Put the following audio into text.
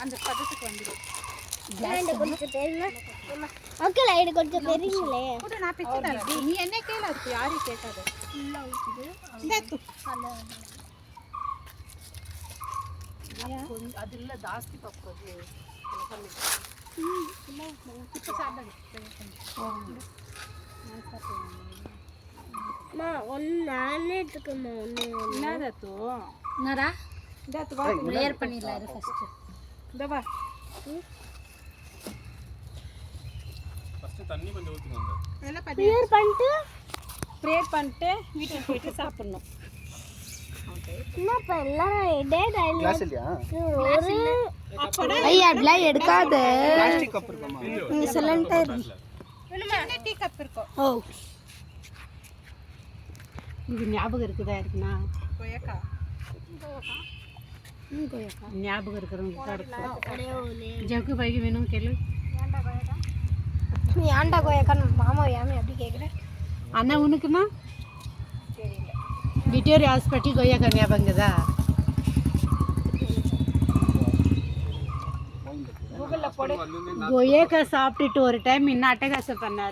அந்த பதத்துக்கு வந்துடும். கொஞ்சம் தெரியுமா ஓகே லைட் கொஞ்சம் தெரியுங்களே கூட நான் பிச்சு தரேன். நீ என்ன கேளு, அதுக்கு யாரையும் கேட்காது. அது இல்லை ஜாஸ்தி பக்குறது ஒன்று நானே எடுத்துக்கம்மா ஒன்று என்னதோ என்னடா இந்த வா லேயர் பண்ணிடலாம் ஃபர்ஸ்ட். இந்த வா ஃபர்ஸ்ட் தண்ணி கொஞ்சம் ஊத்துங்க. எல்லாம் ப்ரேயர் பண்ணிட்டு பண்ணிட்டு வீட்டுக்கு போயிட்டு சாப்பிடணும். என்னப்பா எல்லாம் டேட் கிளாஸ் இல்லையா? ஐயா அப்படிலாம் எடுக்காத. பிளாஸ்டிக் கப் இருக்குமா? நீ சைலண்டா இரு. என்ன டீ கப் இருக்கும். ஓ இது ஞாபகம் இருக்குதா இருக்குண்ணா? கொய்யாக்கா ஞாபகம் இருக்கிறவங்க ஜக்கு பைக்கு வேணும் கேளு. நீ ஆண்டா கோயக்கா மாமா ஏமே அப்படி கேட்குற? அண்ணா உனக்குண்ணா விக்டோரியா ஹாஸ்பிட்டல் கொய்யாக்கா ஞாபகங்கதா? கொய்யாக்கா சாப்பிட்டுட்டு ஒரு டைம் இன்னும் அட்டகாசம் பண்ணாரு.